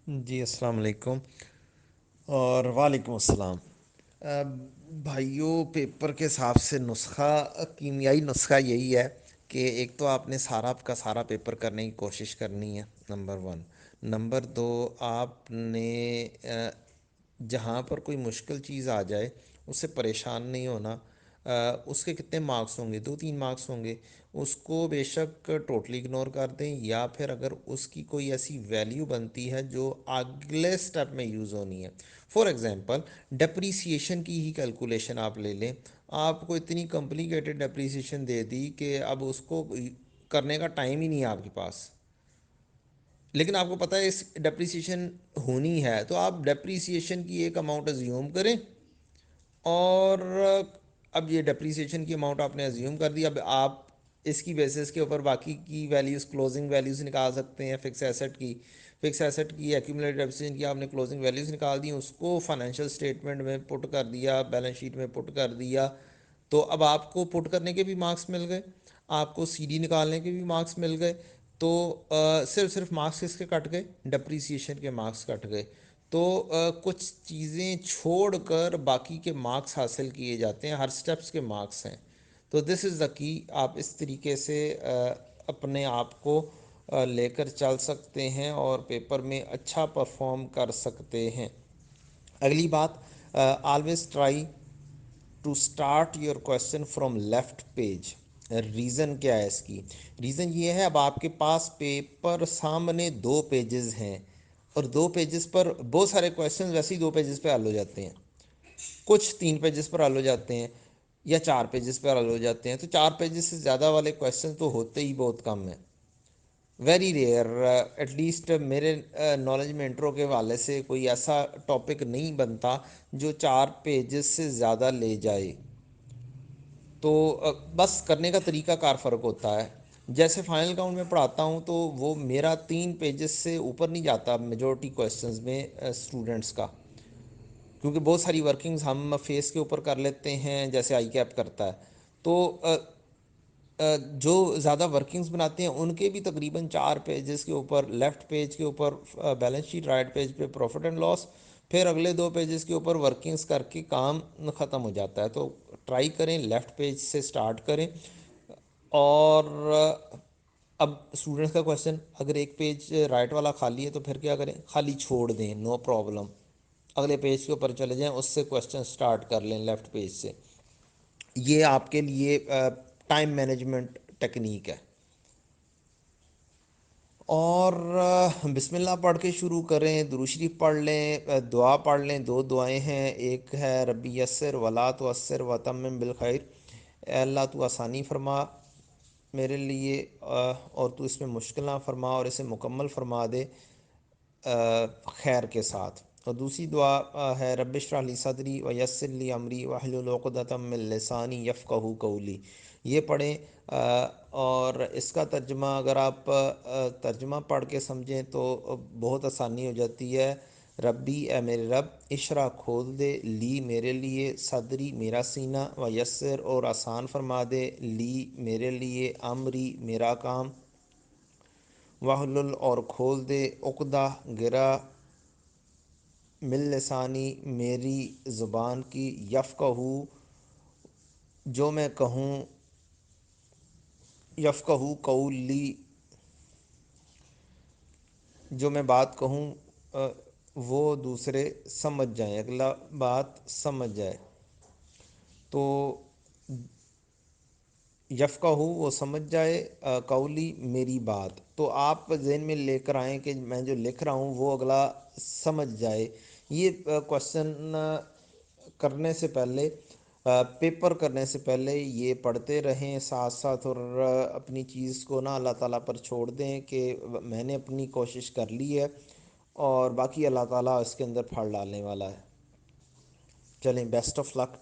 جی السلام علیکم اور وعلیکم السلام۔ آ، بھائیوں، پیپر کے حساب سے نسخہ، کیمیائی نسخہ یہی ہے کہ ایک تو آپ نے سارا کا سارا پیپر کرنے کی کوشش کرنی ہے، نمبر ون۔ نمبر دو، آپ نے جہاں پر کوئی مشکل چیز آ جائے اس سے پریشان نہیں ہونا۔ اس کے کتنے مارکس ہوں گے؟ 2-3 مارکس ہوں گے، اس کو بے شک ٹوٹلی اگنور کر دیں، یا پھر اگر اس کی کوئی ایسی ویلیو بنتی ہے جو اگلے سٹیپ میں یوز ہونی ہے، فار ایگزامپل ڈپریسیشن کی ہی کیلکولیشن آپ لے لیں۔ آپ کو اتنی کمپلیکیٹڈ ڈپریسیشن دے دی کہ اب اس کو کرنے کا ٹائم ہی نہیں ہے آپ کے پاس، لیکن آپ کو پتہ ہے اس ڈپریسیشن ہونی ہے، تو آپ ڈپریسیشن کی ایک اماؤنٹ ازیوم کریں، اور اب یہ ڈپریسیشن کی اماؤنٹ آپ نے ازیوم کر دی، اب آپ اس کی بیسس کے اوپر باقی کی ویلیوز، کلوزنگ ویلیوز نکال سکتے ہیں فکس ایسٹ کی ایکومولیٹڈ ڈپریسیشن کی آپ نے کلوزنگ ویلیوز نکال دی، اس کو فائنینشیل اسٹیٹمنٹ میں پٹ کر دیا، بیلنس شیٹ میں پٹ کر دیا، تو اب آپ کو پٹ کرنے کے بھی مارکس مل گئے، آپ کو سی ڈی نکالنے کے بھی مارکس مل گئے، تو صرف مارکس کس کے کٹ گئے؟ ڈپریسیشن کے مارکس کٹ گئے۔ تو کچھ چیزیں چھوڑ کر باقی کے مارکس حاصل کیے جاتے ہیں، ہر سٹیپس کے مارکس ہیں۔ تو دس از دا کی، آپ اس طریقے سے اپنے آپ کو لے کر چل سکتے ہیں اور پیپر میں اچھا پرفارم کر سکتے ہیں۔ اگلی بات، always try to start your question from left page. Reason کیا ہے اس کی؟ ریزن یہ ہے، اب آپ کے پاس پیپر سامنے 2 پیجز ہیں، اور 2 پیجز پر بہت سارے کویشچن ویسے ہی 2 پیجز پہ حل ہو جاتے ہیں، کچھ 3 پیجز پر حل ہو جاتے ہیں، یا 4 پیجز پر حل ہو جاتے ہیں، تو 4 پیجز سے زیادہ والے کویشچن تو ہوتے ہی بہت کم ہیں، ویری ریئر۔ ایٹ لیسٹ میرے نالج میں انٹرو کے حوالے سے کوئی ایسا ٹاپک نہیں بنتا جو 4 پیجز سے زیادہ لے جائے۔ تو بس کرنے کا طریقہ کار فرق ہوتا ہے۔ جیسے فائنل اکاؤنٹ میں پڑھاتا ہوں تو وہ میرا 3 پیجز سے اوپر نہیں جاتا میجورٹی کویشچنز میں اسٹوڈنٹس کا، کیونکہ بہت ساری ورکنگز ہم فیس کے اوپر کر لیتے ہیں جیسے آئی کیپ کرتا ہے، تو جو زیادہ ورکنگز بناتے ہیں ان کے بھی تقریباً 4 پیجز کے اوپر، لیفٹ پیج کے اوپر بیلنس شیٹ، رائٹ پیج پہ پروفٹ اینڈ لاس، پھر اگلے 2 پیجز کے اوپر ورکنگز کر کے کام ختم ہو جاتا ہے۔ تو ٹرائی کریں لیفٹ پیج سے سٹارٹ کریں، اور اب اسٹوڈنٹس کا کویشچن، اگر ایک پیج رائٹ والا خالی ہے تو پھر کیا کریں؟ خالی چھوڑ دیں، نو پرابلم، اگلے پیج کے اوپر چلے جائیں، اس سے کویشچن سٹارٹ کر لیں لیفٹ پیج سے۔ یہ آپ کے لیے ٹائم مینجمنٹ ٹیکنیک ہے۔ اور بسم اللہ پڑھ کے شروع کریں، درود شریف پڑھ لیں، دعا پڑھ لیں۔ 2 دعائیں ہیں، ایک ہے ربی یسر ولا تعسر وتمم بالخیر، اے اللہ تو آسانی فرما میرے لیے، اور تو اس میں مشکل نہ فرما اور اسے مکمل فرما دے خیر کے ساتھ۔ اور دوسری دعا ہے رب اشرح لی صدری ویسر لی امری واحلل عقدۃ من لسانی یفقہوا قولی۔ یہ پڑھیں، اور اس کا ترجمہ اگر آپ ترجمہ پڑھ کے سمجھیں تو بہت آسانی ہو جاتی ہے۔ ربی، اے میرے رب، اشرح کھول دے، لی میرے لیے، صدری میرا سینہ، و یسر اور آسان فرما دے، لی میرے لیے، امری میرا کام، واحلل اور کھول دے، عقدہ گرہ، من لسانی میری زبان کی، یفقہو جو میں کہوں، یفقہو قولی جو میں بات کہوں وہ دوسرے سمجھ جائیں، اگلا بات سمجھ جائے۔ تو یفقہو وہ سمجھ جائے، قولی میری بات، تو آپ ذہن میں لے کر آئیں کہ میں جو لکھ رہا ہوں وہ اگلا سمجھ جائے۔ یہ کویشچن کرنے سے پہلے، پیپر کرنے سے پہلے یہ پڑھتے رہیں ساتھ ساتھ، اور اپنی چیز کو نا اللہ تعالیٰ پر چھوڑ دیں کہ میں نے اپنی کوشش کر لی ہے، اور باقی اللہ تعالیٰ اس کے اندر پھل ڈالنے والا ہے۔ چلیں، بیسٹ آف لک۔